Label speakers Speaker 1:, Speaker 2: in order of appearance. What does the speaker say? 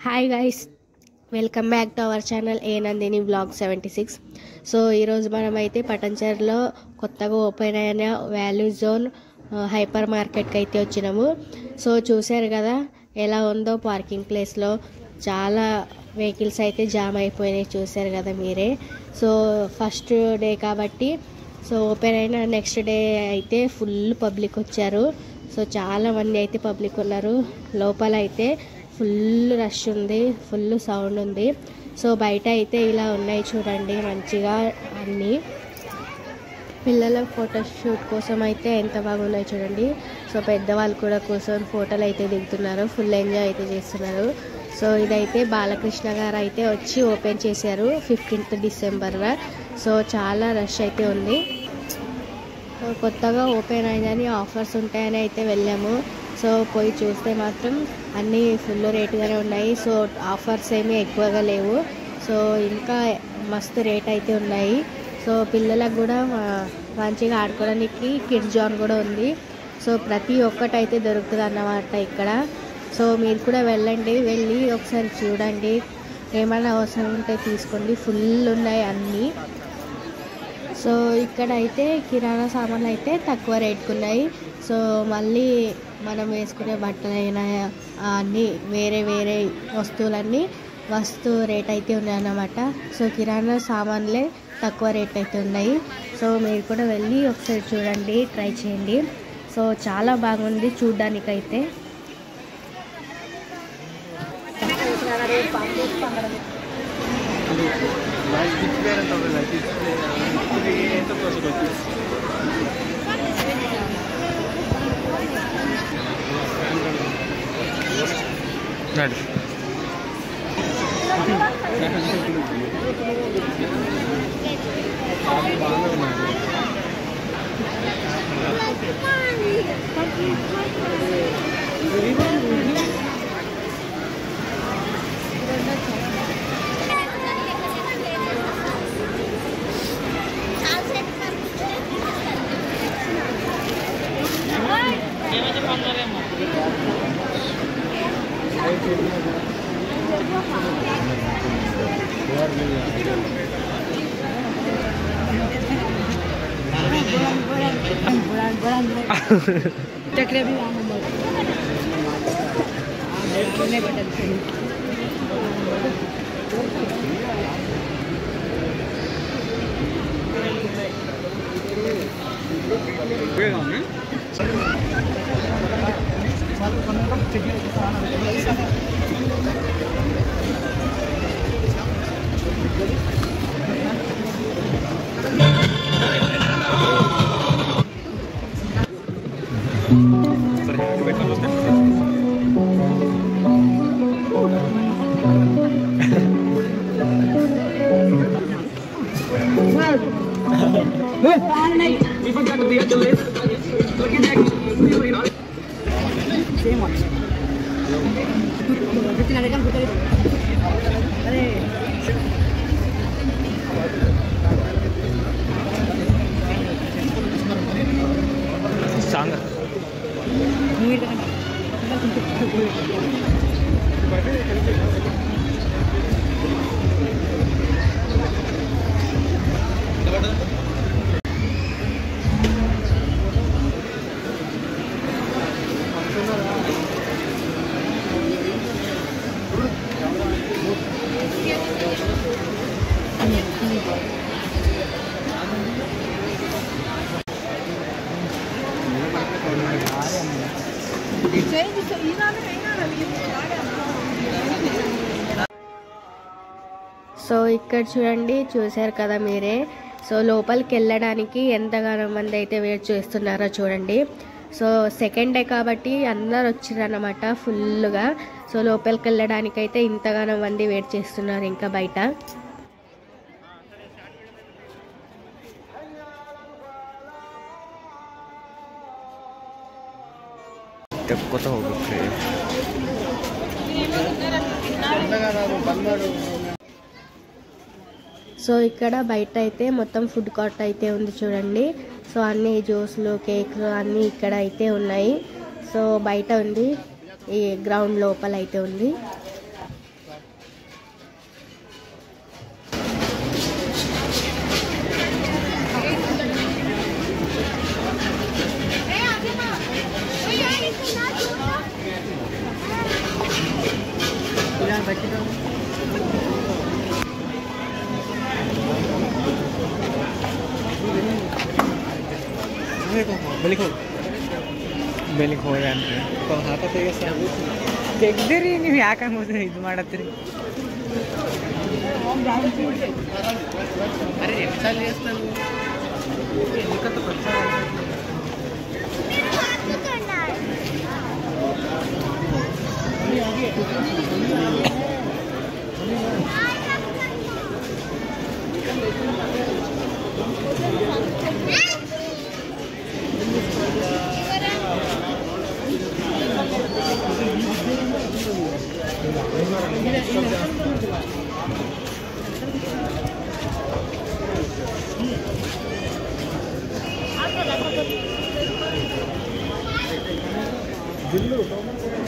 Speaker 1: Hi guys, welcome back to our channel A Nandini blog 76. So ఈరోజు మనమైతే పటంచెర్లో కొత్తగా open అయిన వాల్యూ జోన్ హైపర్ మార్కెట్కి అయితే వచ్చినాము. సో చూసారు కదా ఎలా ఉందో పార్కింగ్ ప్లేస్లో చాలా వెహికల్స్ అయితే జామ్ అయిపోయినాయి. చూసారు కదా మీరే. సో ఫస్ట్ డే కాబట్టి సో ఓపెన్ అయిన నెక్స్ట్ డే అయితే ఫుల్ పబ్లిక్ వచ్చారు. సో చాలా మంది అయితే పబ్లిక్ ఉన్నారు. లోపల అయితే ఫుల్ రష్ ఉంది, ఫుల్ సౌండ్ ఉంది. సో బయట అయితే ఇలా ఉన్నాయి చూడండి, మంచిగా అన్నీ పిల్లల ఫోటోషూట్ కోసం అయితే ఎంత బాగున్నాయి చూడండి. సో పెద్దవాళ్ళు కూడా కూర్చొని ఫోటోలు అయితే దిగుతున్నారు, ఫుల్ ఎంజాయ్ అయితే చేస్తున్నారు. సో ఇదైతే బాలకృష్ణ గారు అయితే వచ్చి ఓపెన్ చేశారు 15th డిసెంబర్న. సో చాలా రష్ అయితే ఉంది. కొత్తగా ఓపెన్ అయిందని ఆఫర్స్ ఉంటాయని అయితే వెళ్ళాము. సో పోయి చూస్తే మాత్రం అన్నీ ఫుల్ రేటుగానే ఉన్నాయి. సో ఆఫర్స్ ఏమీ ఎక్కువగా లేవు. సో ఇంకా మస్తు రేట్ అయితే ఉన్నాయి. సో పిల్లలకు కూడా మంచిగా ఆడుకోవడానికి కిడ్స్ జోన్ కూడా ఉంది. సో ప్రతి ఒక్కటి అయితే దొరుకుతుంది అన్నమాట ఇక్కడ. సో మీరు కూడా వెళ్ళండి, వెళ్ళి ఒకసారి చూడండి, ఏమైనా అవసరం ఉంటే తీసుకోండి, ఫుల్ ఉన్నాయి అన్నీ. సో ఇక్కడ అయితే కిరాణా సామాన్లు అయితే తక్కువ రేటుకు ఉన్నాయి. సో మళ్ళీ మనం వేసుకునే బట్టలైనా అన్నీ వేరే వేరే వస్తువులన్నీ రేట్ అయితే ఉన్నాయి అన్నమాట. సో కిరాణా సామాన్లే తక్కువ రేట్ అయితే ఉన్నాయి. సో మీరు కూడా వెళ్ళి ఒకసారి చూడండి, ట్రై చేయండి. సో చాలా బాగుంది చూడ్డానికైతే. సో ఇక్కడ చూడండి, చూశారు కదా మీరే. సో లోపలికి వెళ్ళడానికి ఎంతగానో మంది అయితే వెయిట్ చేస్తున్నారో చూడండి. సో సెకండ్ డే కాబట్టి అందరు వచ్చిరన్నమాట ఫుల్గా. సో లోపలికి వెళ్ళడానికి అయితే ఇంతగానో మంది వెయిట్ చేస్తున్నారు ఇంకా బయట. సో ఇక్కడ బయట అయితే మొత్తం ఫుడ్ కోర్ట్ అయితే ఉంది చూడండి. సో అన్ని జ్యూస్లు, కేక్లు అన్నీ ఇక్కడ అయితే ఉన్నాయి. సో బయట ఉంది, ఈ గ్రౌండ్ లోపల అయితే ఉంది.
Speaker 2: ಬೆಳಿಗ್ಗೆ ಹೋಗಿ ಅಂತ ಹಾಕತ್ತೀಗ ತೆಗ್ದಿರಿ ನೀವು ಯಾಕೆ ಹಂಗೆ ಇದು ಮಾಡತ್ತೀರಿ दिल्लू